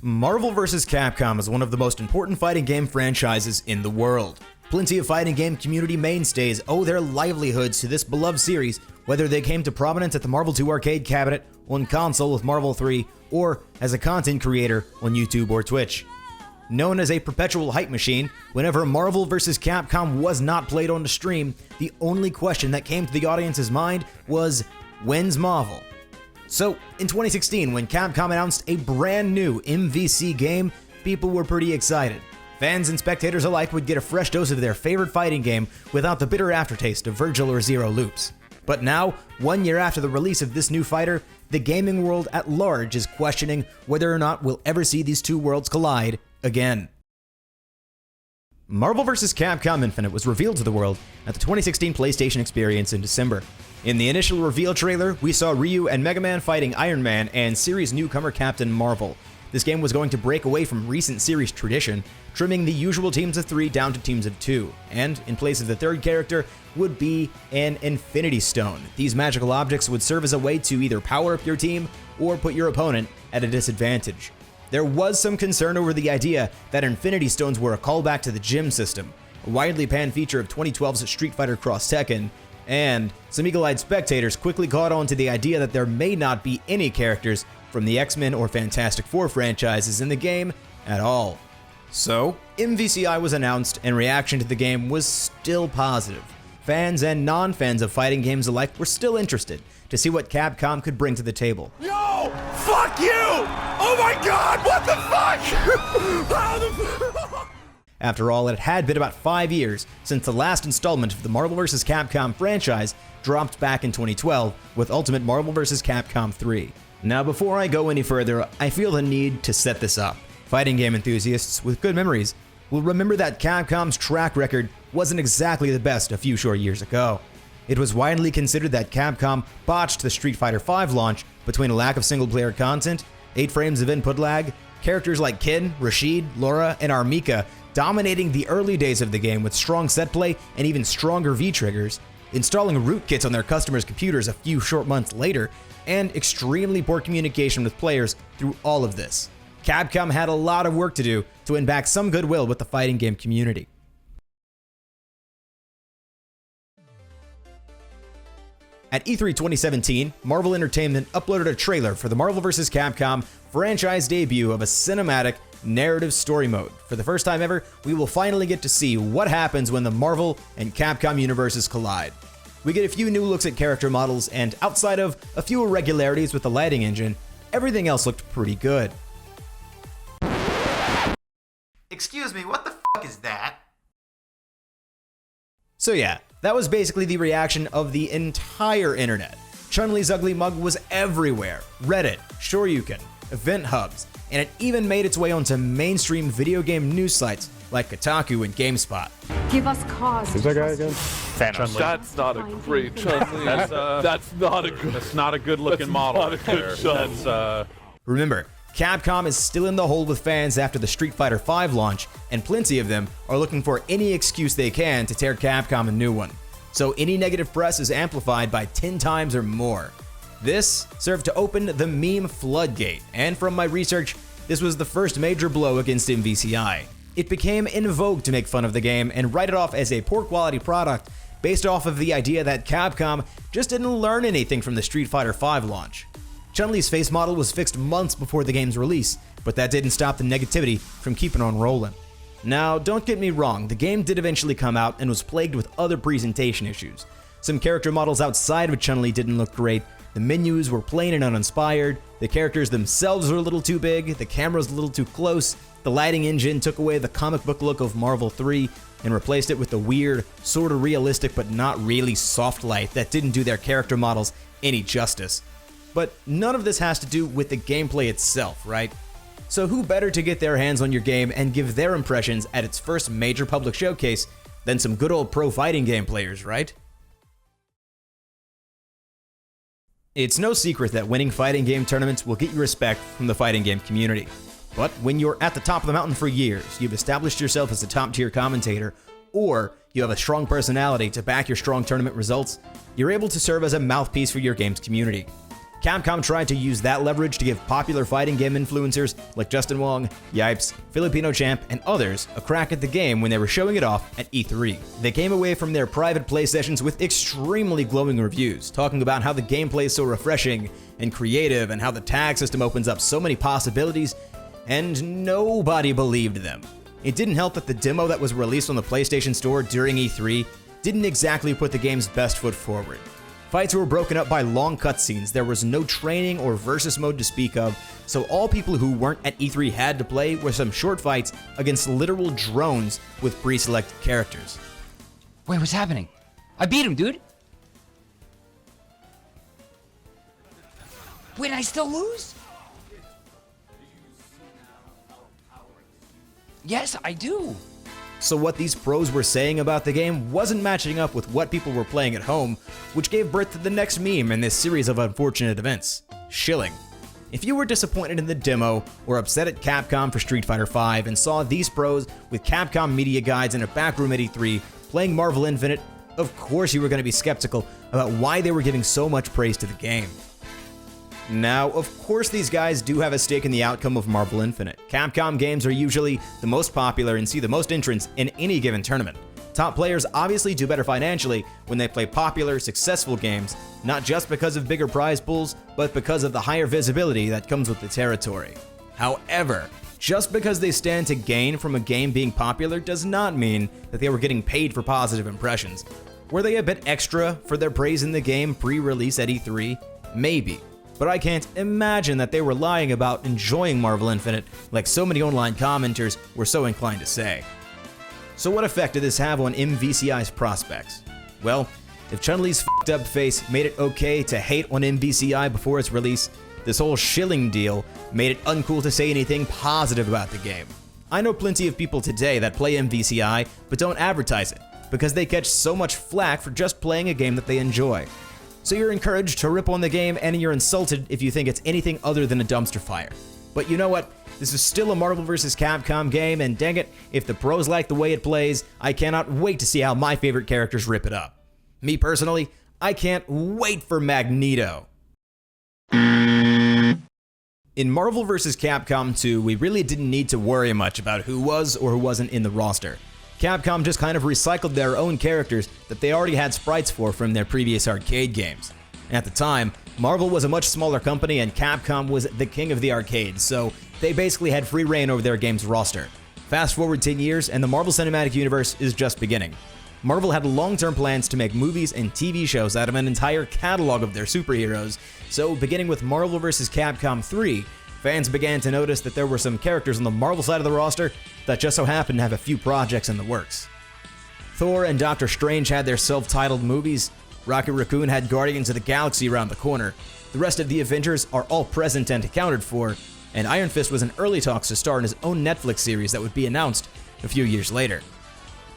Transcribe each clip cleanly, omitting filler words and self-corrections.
Marvel vs. Capcom is one of the most important fighting game franchises in the world. Plenty of fighting game community mainstays owe their livelihoods to this beloved series, whether they came to prominence at the Marvel 2 arcade cabinet, on console with Marvel 3, or as a content creator on YouTube or Twitch. Known as a perpetual hype machine, whenever Marvel vs. Capcom was not played on the stream, the only question that came to the audience's mind was, when's Marvel? So, in 2016, when Capcom announced a brand new MvCI game, people were pretty excited. Fans and spectators alike would get a fresh dose of their favorite fighting game without the bitter aftertaste of Virgil or Zero loops. But now, 1 year after the release of this new fighter, the gaming world at large is questioning whether or not we'll ever see these two worlds collide again. Marvel vs. Capcom Infinite was revealed to the world at the 2016 PlayStation Experience in December. In the initial reveal trailer, we saw Ryu and Mega Man fighting Iron Man and series newcomer Captain Marvel. This game was going to break away from recent series tradition, trimming the usual teams of 3 down to teams of 2, and in place of the third character would be an Infinity Stone. These magical objects would serve as a way to either power up your team or put your opponent at a disadvantage. There was some concern over the idea that Infinity Stones were a callback to the gym system, a widely panned feature of 2012's Street Fighter Cross Tekken, and some eagle-eyed spectators quickly caught on to the idea that there may not be any characters from the X-Men or Fantastic Four franchises in the game at all. So, MvCI was announced, and reaction to the game was still positive. Fans and non-fans of fighting games alike were still interested to see what Capcom could bring to the table. Yo! Fuck you! Oh my god, what the fuck? How the fuck? After all, it had been about 5 years since the last installment of the Marvel vs. Capcom franchise dropped back in 2012 with Ultimate Marvel vs. Capcom 3. Now, before I go any further, I feel the need to set this up. Fighting game enthusiasts with good memories will remember that Capcom's track record wasn't exactly the best a few short years ago. It was widely considered that Capcom botched the Street Fighter V launch between a lack of single-player content, 8 frames of input lag, characters like Ken, Rashid, Laura, and Armika dominating the early days of the game with strong set play and even stronger V-triggers, installing rootkits on their customers' computers a few short months later, and extremely poor communication with players through all of this. Capcom had a lot of work to do to win back some goodwill with the fighting game community. At E3 2017, Marvel Entertainment uploaded a trailer for the Marvel vs. Capcom franchise debut of a cinematic narrative story mode. For the first time ever, we will finally get to see what happens when the Marvel and Capcom universes collide. We get a few new looks at character models, and outside of a few irregularities with the lighting engine, everything else looked pretty good. Excuse me, what the fuck is that? So yeah, that was basically the reaction of the entire internet. Chun-Li's ugly mug was everywhere. Reddit, Shoryuken, event hubs, and it even made its way onto mainstream video game news sites like Kotaku and GameSpot. Give us cause. Who's that guy again? Thanos. That's not a great Chun-Li. That's not a good looking model. Not a good Chun. Remember, Capcom is still in the hole with fans after the Street Fighter V launch, and plenty of them are looking for any excuse they can to tear Capcom a new one. So any negative press is amplified by 10 times or more. This served to open the meme floodgate, and from my research, this was the first major blow against MvCI. It became in vogue to make fun of the game and write it off as a poor quality product based off of the idea that Capcom just didn't learn anything from the Street Fighter V launch. Chun-Li's face model was fixed months before the game's release, but that didn't stop the negativity from keeping on rolling. Now, don't get me wrong, the game did eventually come out and was plagued with other presentation issues. Some character models outside of Chun-Li didn't look great, the menus were plain and uninspired, the characters themselves were a little too big, the camera's a little too close, the lighting engine took away the comic book look of Marvel 3 and replaced it with the weird, sorta realistic but not really soft light that didn't do their character models any justice. But none of this has to do with the gameplay itself, right? So who better to get their hands on your game and give their impressions at its first major public showcase than some good old pro fighting game players, right? It's no secret that winning fighting game tournaments will get you respect from the fighting game community. But when you're at the top of the mountain for years, you've established yourself as a top-tier commentator, or you have a strong personality to back your strong tournament results, you're able to serve as a mouthpiece for your game's community. Capcom tried to use that leverage to give popular fighting game influencers like Justin Wong, Yipes, Filipino Champ, and others a crack at the game when they were showing it off at E3. They came away from their private play sessions with extremely glowing reviews, talking about how the gameplay is so refreshing and creative and how the tag system opens up so many possibilities, and nobody believed them. It didn't help that the demo that was released on the PlayStation Store during E3 didn't exactly put the game's best foot forward. Fights were broken up by long cutscenes, there was no training or versus mode to speak of, so all people who weren't at E3 had to play were some short fights against literal drones with pre-selected characters. Wait, what's happening? I beat him, dude! Wait, I still lose? Yes, I do. So what these pros were saying about the game wasn't matching up with what people were playing at home, which gave birth to the next meme in this series of unfortunate events: shilling. If you were disappointed in the demo or upset at Capcom for Street Fighter V and saw these pros with Capcom media guides in a backroom at E3 playing Marvel Infinite, of course you were going to be skeptical about why they were giving so much praise to the game. Now, of course these guys do have a stake in the outcome of Marvel Infinite. Capcom games are usually the most popular and see the most entrants in any given tournament. Top players obviously do better financially when they play popular, successful games, not just because of bigger prize pools, but because of the higher visibility that comes with the territory. However, just because they stand to gain from a game being popular does not mean that they were getting paid for positive impressions. Were they a bit extra for their praise in the game pre-release at E3? Maybe. But I can't imagine that they were lying about enjoying Marvel Infinite like so many online commenters were so inclined to say. So what effect did this have on MvCI's prospects? Well, if Chun-Li's f***ed up face made it okay to hate on MvCI before its release, this whole shilling deal made it uncool to say anything positive about the game. I know plenty of people today that play MvCI but don't advertise it, because they catch so much flack for just playing a game that they enjoy. So you're encouraged to rip on the game, and you're insulted if you think it's anything other than a dumpster fire. But you know what? This is still a Marvel vs. Capcom game, and dang it, if the pros like the way it plays, I cannot wait to see how my favorite characters rip it up. Me personally, I can't wait for Magneto. In Marvel vs. Capcom 2, we really didn't need to worry much about who was or who wasn't in the roster. Capcom just kind of recycled their own characters that they already had sprites for from their previous arcade games. At the time, Marvel was a much smaller company and Capcom was the king of the arcade, so they basically had free reign over their game's roster. Fast forward 10 years and the Marvel Cinematic Universe is just beginning. Marvel had long-term plans to make movies and TV shows out of an entire catalog of their superheroes, so beginning with Marvel vs. Capcom 3, fans began to notice that there were some characters on the Marvel side of the roster that just so happened to have a few projects in the works. Thor and Doctor Strange had their self-titled movies, Rocket Raccoon had Guardians of the Galaxy around the corner, the rest of the Avengers are all present and accounted for, and Iron Fist was in early talks to star in his own Netflix series that would be announced a few years later.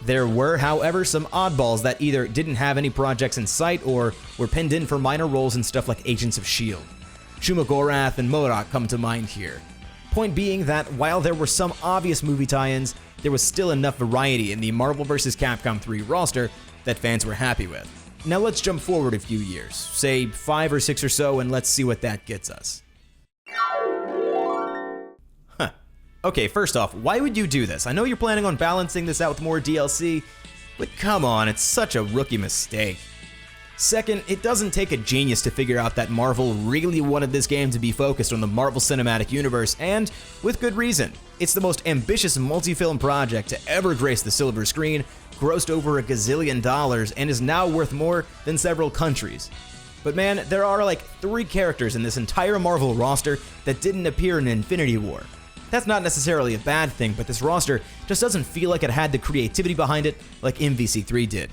There were, however, some oddballs that either didn't have any projects in sight or were pinned in for minor roles in stuff like Agents of S.H.I.E.L.D. Shumagorath and MODOK come to mind here. Point being that while there were some obvious movie tie-ins, there was still enough variety in the Marvel vs. Capcom 3 roster that fans were happy with. Now let's jump forward a few years, say 5 or 6 or so, and let's see what that gets us. Okay, first off, why would you do this? I know you're planning on balancing this out with more DLC, but come on, it's such a rookie mistake. Second, it doesn't take a genius to figure out that Marvel really wanted this game to be focused on the Marvel Cinematic Universe, and with good reason. It's the most ambitious multi-film project to ever grace the silver screen, grossed over $1 gazillion, and is now worth more than several countries. But man, there are like 3 characters in this entire Marvel roster that didn't appear in Infinity War. That's not necessarily a bad thing, but this roster just doesn't feel like it had the creativity behind it like MvC3 did.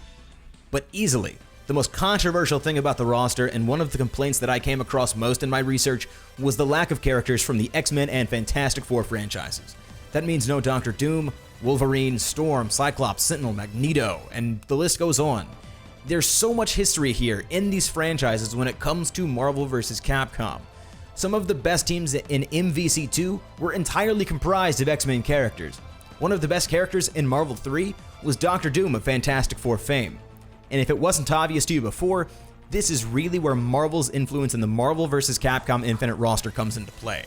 But easily, the most controversial thing about the roster, and one of the complaints that I came across most in my research, was the lack of characters from the X-Men and Fantastic Four franchises. That means no Doctor Doom, Wolverine, Storm, Cyclops, Sentinel, Magneto, and the list goes on. There's so much history here in these franchises when it comes to Marvel vs. Capcom. Some of the best teams in MvC2 were entirely comprised of X-Men characters. One of the best characters in Marvel 3 was Doctor Doom of Fantastic Four fame. And if it wasn't obvious to you before, this is really where Marvel's influence in the Marvel vs. Capcom Infinite roster comes into play.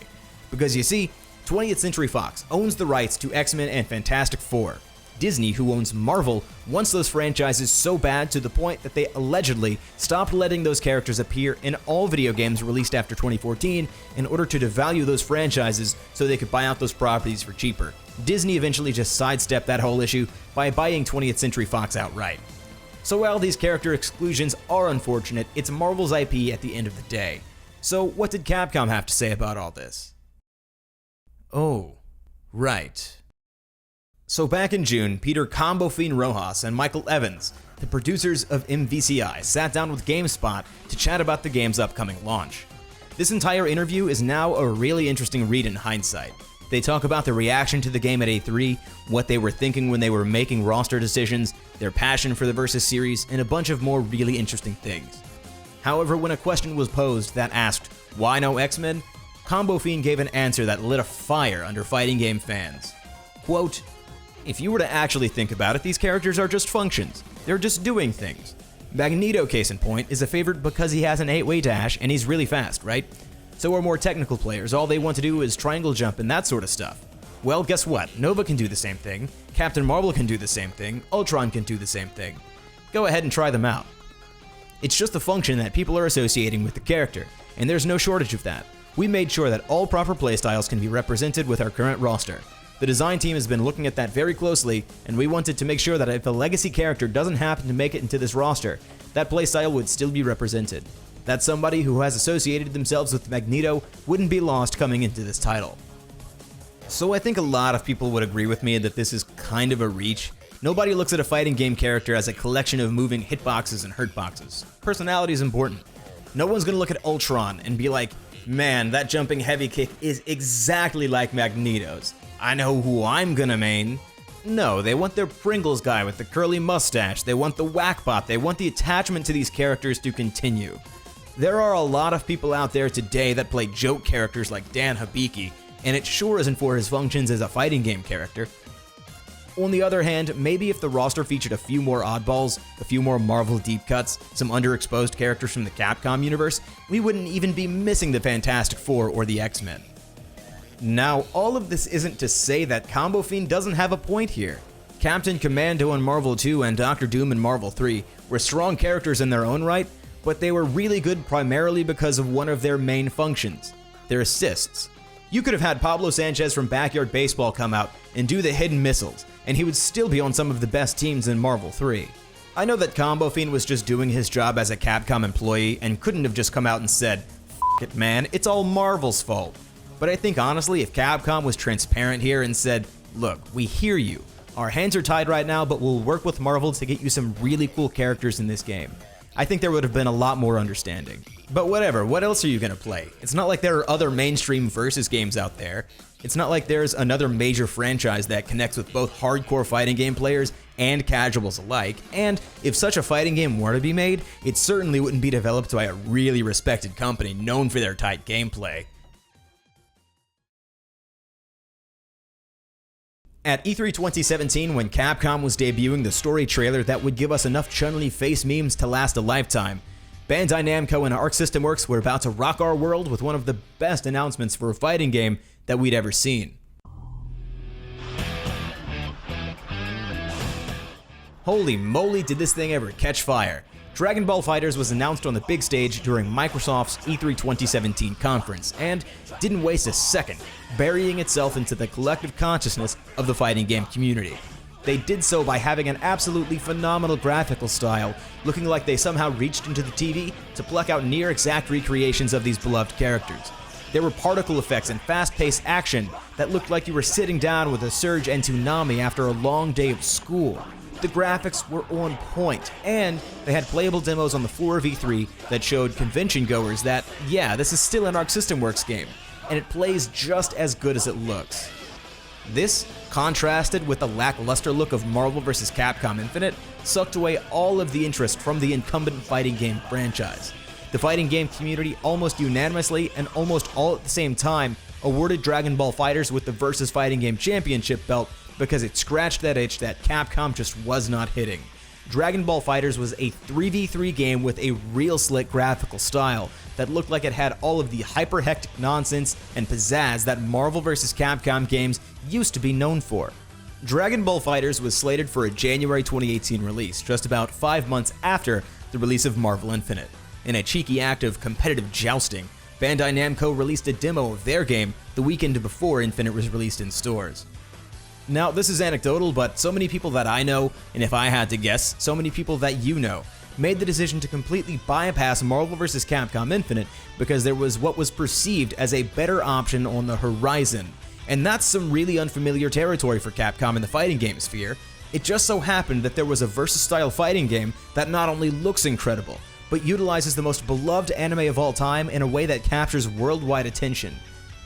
Because you see, 20th Century Fox owns the rights to X-Men and Fantastic Four. Disney, who owns Marvel, wants those franchises so bad to the point that they allegedly stopped letting those characters appear in all video games released after 2014 in order to devalue those franchises so they could buy out those properties for cheaper. Disney eventually just sidestepped that whole issue by buying 20th Century Fox outright. So while these character exclusions are unfortunate, it's Marvel's IP at the end of the day. So what did Capcom have to say about all this? Oh, right. So back in June, Peter Combo Fiend Rojas and Michael Evans, the producers of MvCI, sat down with GameSpot to chat about the game's upcoming launch. This entire interview is now a really interesting read in hindsight. They talk about the reaction to the game at E3, what they were thinking when they were making roster decisions, their passion for the Versus series, and a bunch of more really interesting things. However, when a question was posed that asked, why no X-Men? Combo Fiend gave an answer that lit a fire under fighting game fans. Quote, if you were to actually think about it, these characters are just functions. They're just doing things. Magneto, case in point, is a favorite because he has an 8-way dash and he's really fast, right? So are more technical players, all they want to do is triangle jump and that sort of stuff. Well, guess what? Nova can do the same thing, Captain Marvel can do the same thing, Ultron can do the same thing. Go ahead and try them out. It's just the function that people are associating with the character, and there's no shortage of that. We made sure that all proper playstyles can be represented with our current roster. The design team has been looking at that very closely, and we wanted to make sure that if a legacy character doesn't happen to make it into this roster, that playstyle would still be represented. That somebody who has associated themselves with Magneto wouldn't be lost coming into this title. So I think a lot of people would agree with me that this is kind of a reach. Nobody looks at a fighting game character as a collection of moving hitboxes and hurtboxes. Personality is important. No one's gonna look at Ultron and be like, man, that jumping heavy kick is exactly like Magneto's. I know who I'm gonna main. No, they want their Pringles guy with the curly mustache, they want the whackbot, they want the attachment to these characters to continue. There are a lot of people out there today that play joke characters like Dan Hibiki, and it sure isn't for his functions as a fighting game character. On the other hand, maybe if the roster featured a few more oddballs, a few more Marvel deep cuts, some underexposed characters from the Capcom universe, we wouldn't even be missing the Fantastic Four or the X-Men. Now, all of this isn't to say that Combo Fiend doesn't have a point here. Captain Commando in Marvel 2 and Doctor Doom in Marvel 3 were strong characters in their own right, but they were really good primarily because of one of their main functions, their assists. You could have had Pablo Sanchez from Backyard Baseball come out and do the hidden missiles, and he would still be on some of the best teams in Marvel 3. I know that Combo Fiend was just doing his job as a Capcom employee and couldn't have just come out and said, "F it man, it's all Marvel's fault." But I think honestly, if Capcom was transparent here and said, look, we hear you, our hands are tied right now, but we'll work with Marvel to get you some really cool characters in this game, I think there would have been a lot more understanding. But whatever, what else are you gonna play? It's not like there are other mainstream Versus games out there. It's not like there's another major franchise that connects with both hardcore fighting game players and casuals alike, and if such a fighting game were to be made, it certainly wouldn't be developed by a really respected company known for their tight gameplay. At E3 2017, when Capcom was debuting the story trailer that would give us enough Chun-Li face memes to last a lifetime, Bandai Namco and Arc System Works were about to rock our world with one of the best announcements for a fighting game that we'd ever seen. Holy moly, did this thing ever catch fire! Dragon Ball FighterZ was announced on the big stage during Microsoft's E3 2017 conference, and didn't waste a second, burying itself into the collective consciousness of the fighting game community. They did so by having an absolutely phenomenal graphical style, looking like they somehow reached into the TV to pluck out near-exact recreations of these beloved characters. There were particle effects and fast-paced action that looked like you were sitting down with a Surge and Toonami after a long day of school. The graphics were on point, and they had playable demos on the floor of E3 that showed convention goers that, yeah, this is still an Arc System Works game, and it plays just as good as it looks. This, contrasted with the lackluster look of Marvel vs. Capcom Infinite, sucked away all of the interest from the incumbent fighting game franchise. The fighting game community almost unanimously and almost all at the same time awarded Dragon Ball FighterZ with the Versus Fighting Game Championship belt because it scratched that itch that Capcom just was not hitting. Dragon Ball FighterZ was a 3v3 game with a real slick graphical style that looked like it had all of the hyper-hectic nonsense and pizzazz that Marvel vs. Capcom games used to be known for. Dragon Ball FighterZ was slated for a January 2018 release, just about 5 months after the release of Marvel Infinite. In a cheeky act of competitive jousting, Bandai Namco released a demo of their game the weekend before Infinite was released in stores. Now, this is anecdotal, but so many people that I know, and if I had to guess, so many people that you know, made the decision to completely bypass Marvel vs. Capcom Infinite because there was what was perceived as a better option on the horizon. And that's some really unfamiliar territory for Capcom in the fighting game sphere. It just so happened that there was a versus-style fighting game that not only looks incredible, but utilizes the most beloved anime of all time in a way that captures worldwide attention.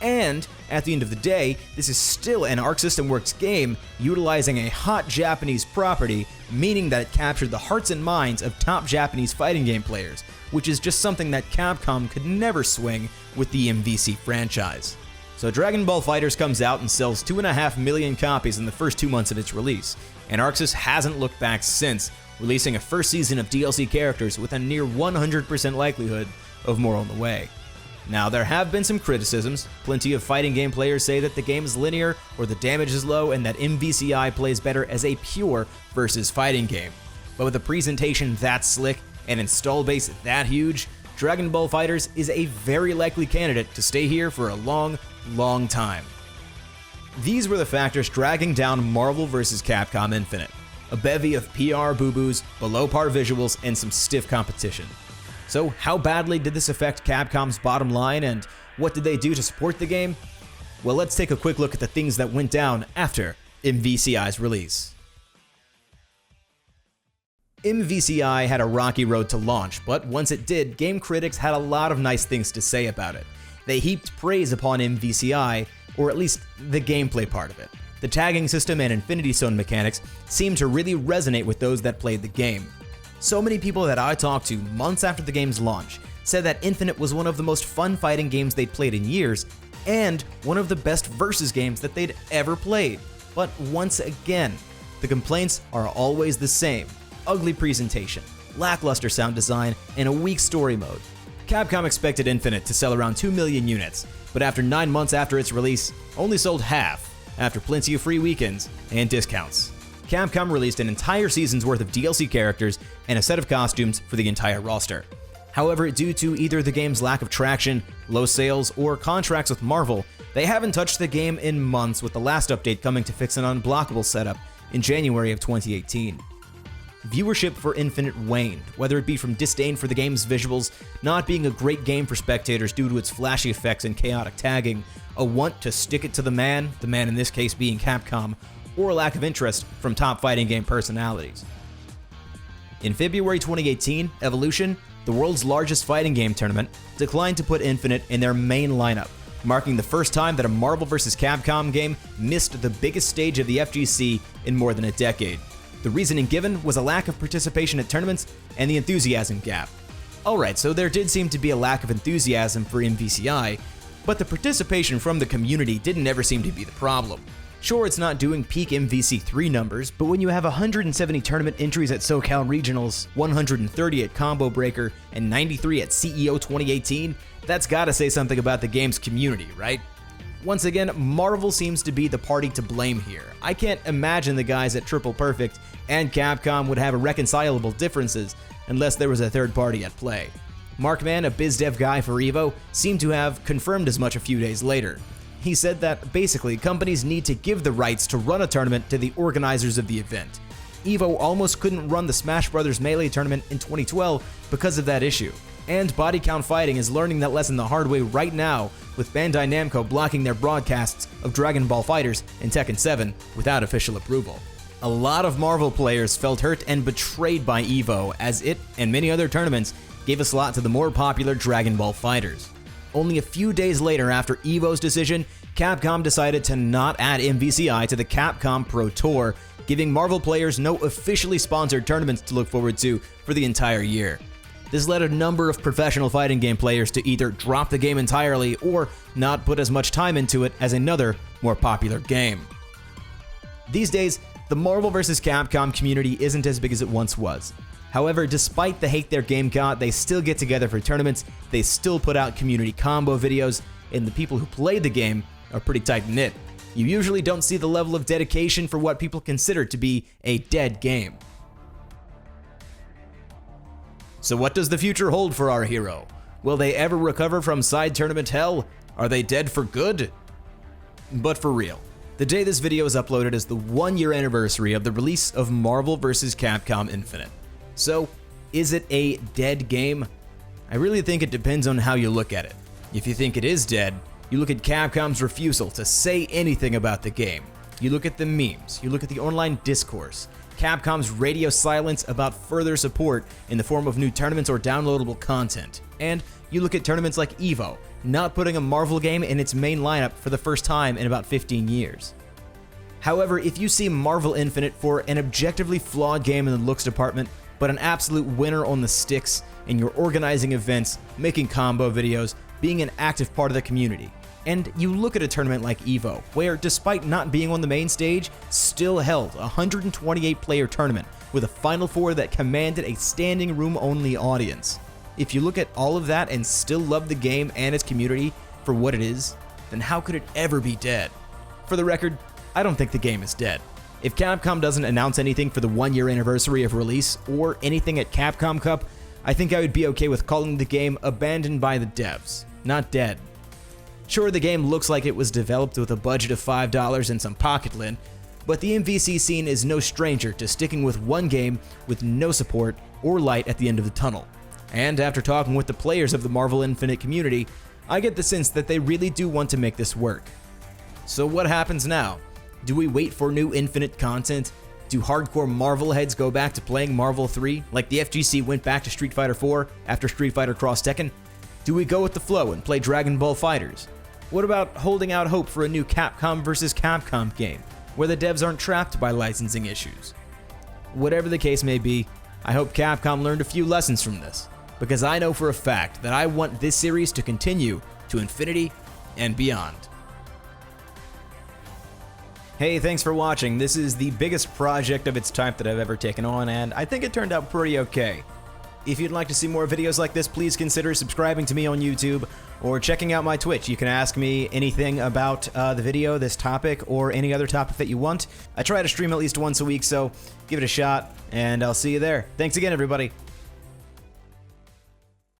And, at the end of the day, this is still an Arc System Works game utilizing a hot Japanese property, meaning that it captured the hearts and minds of top Japanese fighting game players, which is just something that Capcom could never swing with the MvC franchise. So Dragon Ball FighterZ comes out and sells 2.5 million copies in the first 2 months of its release, and ArcSys hasn't looked back since, releasing a first season of DLC characters with a near 100% likelihood of more on the way. Now, there have been some criticisms. Plenty of fighting game players say that the game is linear or the damage is low and that MvCI plays better as a pure versus fighting game. But with a presentation that slick and install base that huge, Dragon Ball FighterZ is a very likely candidate to stay here for a long, long time. These were the factors dragging down Marvel vs. Capcom Infinite. A bevy of PR boo-boos, below-par visuals, and some stiff competition. So how badly did this affect Capcom's bottom line, and what did they do to support the game? Well, let's take a quick look at the things that went down after MvCI's release. MvCI had a rocky road to launch, but once it did, game critics had a lot of nice things to say about it. They heaped praise upon MvCI, or at least the gameplay part of it. The tagging system and Infinity Stone mechanics seemed to really resonate with those that played the game. So many people that I talked to months after the game's launch said that Infinite was one of the most fun fighting games they'd played in years, and one of the best versus games that they'd ever played. But once again, the complaints are always the same: ugly presentation, lackluster sound design, and a weak story mode. Capcom expected Infinite to sell around 2 million units, but after 9 months after its release, only sold half, after plenty of free weekends and discounts. Capcom released an entire season's worth of DLC characters and a set of costumes for the entire roster. However, due to either the game's lack of traction, low sales, or contracts with Marvel, they haven't touched the game in months, with the last update coming to fix an unblockable setup in January of 2018. Viewership for Infinite waned, whether it be from disdain for the game's visuals, not being a great game for spectators due to its flashy effects and chaotic tagging, a want to stick it to the man in this case being Capcom, or a lack of interest from top fighting game personalities. In February 2018, Evolution, the world's largest fighting game tournament, declined to put Infinite in their main lineup, marking the first time that a Marvel vs. Capcom game missed the biggest stage of the FGC in more than a decade. The reasoning given was a lack of participation at tournaments and the enthusiasm gap. Alright, so there did seem to be a lack of enthusiasm for MvCI, but the participation from the community didn't ever seem to be the problem. Sure, it's not doing peak MvC3 numbers, but when you have 170 tournament entries at SoCal Regionals, 130 at Combo Breaker, and 93 at CEO 2018, that's gotta say something about the game's community, right? Once again, Marvel seems to be the party to blame here. I can't imagine the guys at Triple Perfect and Capcom would have irreconcilable differences unless there was a third party at play. Markman, a biz dev guy for EVO, seemed to have confirmed as much a few days later. He said that basically companies need to give the rights to run a tournament to the organizers of the event. EVO almost couldn't run the Smash Bros. Melee tournament in 2012 because of that issue. And Body Count Fighting is learning that lesson the hard way right now, with Bandai Namco blocking their broadcasts of Dragon Ball FighterZ and Tekken 7 without official approval. A lot of Marvel players felt hurt and betrayed by EVO, as it, and many other tournaments, gave a slot to the more popular Dragon Ball FighterZ. Only a few days later after EVO's decision, Capcom decided to not add MvCI to the Capcom Pro Tour, giving Marvel players no officially sponsored tournaments to look forward to for the entire year. This led a number of professional fighting game players to either drop the game entirely or not put as much time into it as another, more popular game. These days, The Marvel vs. Capcom community isn't as big as it once was. However, despite the hate their game got, they still get together for tournaments, they still put out community combo videos, and the people who play the game are pretty tight-knit. You usually don't see the level of dedication for what people consider to be a dead game. So what does the future hold for our hero? Will they ever recover from side tournament hell? Are they dead for good? But for real, the day this video is uploaded is the 1-year anniversary of the release of Marvel vs. Capcom Infinite. So, is it a dead game? I really think it depends on how you look at it. If you think it is dead, you look at Capcom's refusal to say anything about the game. You look at the memes, you look at the online discourse, Capcom's radio silence about further support in the form of new tournaments or downloadable content, and you look at tournaments like EVO, not putting a Marvel game in its main lineup for the first time in about 15 years. However, if you see Marvel Infinite for an objectively flawed game in the looks department, but an absolute winner on the sticks, and you're organizing events, making combo videos, being an active part of the community, and you look at a tournament like EVO, where despite not being on the main stage, still held a 128-player tournament with a Final Four that commanded a standing room only audience. If you look at all of that and still love the game and its community for what it is, then how could it ever be dead? For the record, I don't think the game is dead. If Capcom doesn't announce anything for the 1-year anniversary of release or anything at Capcom Cup, I think I would be okay with calling the game abandoned by the devs, not dead. Sure, the game looks like it was developed with a budget of $5 and some pocket lint, but the MvC scene is no stranger to sticking with one game with no support or light at the end of the tunnel. And after talking with the players of the Marvel Infinite community, I get the sense that they really do want to make this work. So what happens now? Do we wait for new Infinite content? Do hardcore Marvel heads go back to playing Marvel 3 like the FGC went back to Street Fighter 4 after Street Fighter Cross Tekken? Do we go with the flow and play Dragon Ball FighterZ? What about holding out hope for a new Capcom vs. Capcom game, where the devs aren't trapped by licensing issues? Whatever the case may be, I hope Capcom learned a few lessons from this, because I know for a fact that I want this series to continue to infinity and beyond. Hey, thanks for watching. This is the biggest project of its type that I've ever taken on, and I think it turned out pretty okay. If you'd like to see more videos like this, please consider subscribing to me on YouTube or checking out my Twitch. You can ask me anything about the video, this topic, or any other topic that you want. I try to stream at least once a week, so give it a shot, and I'll see you there. Thanks again, everybody.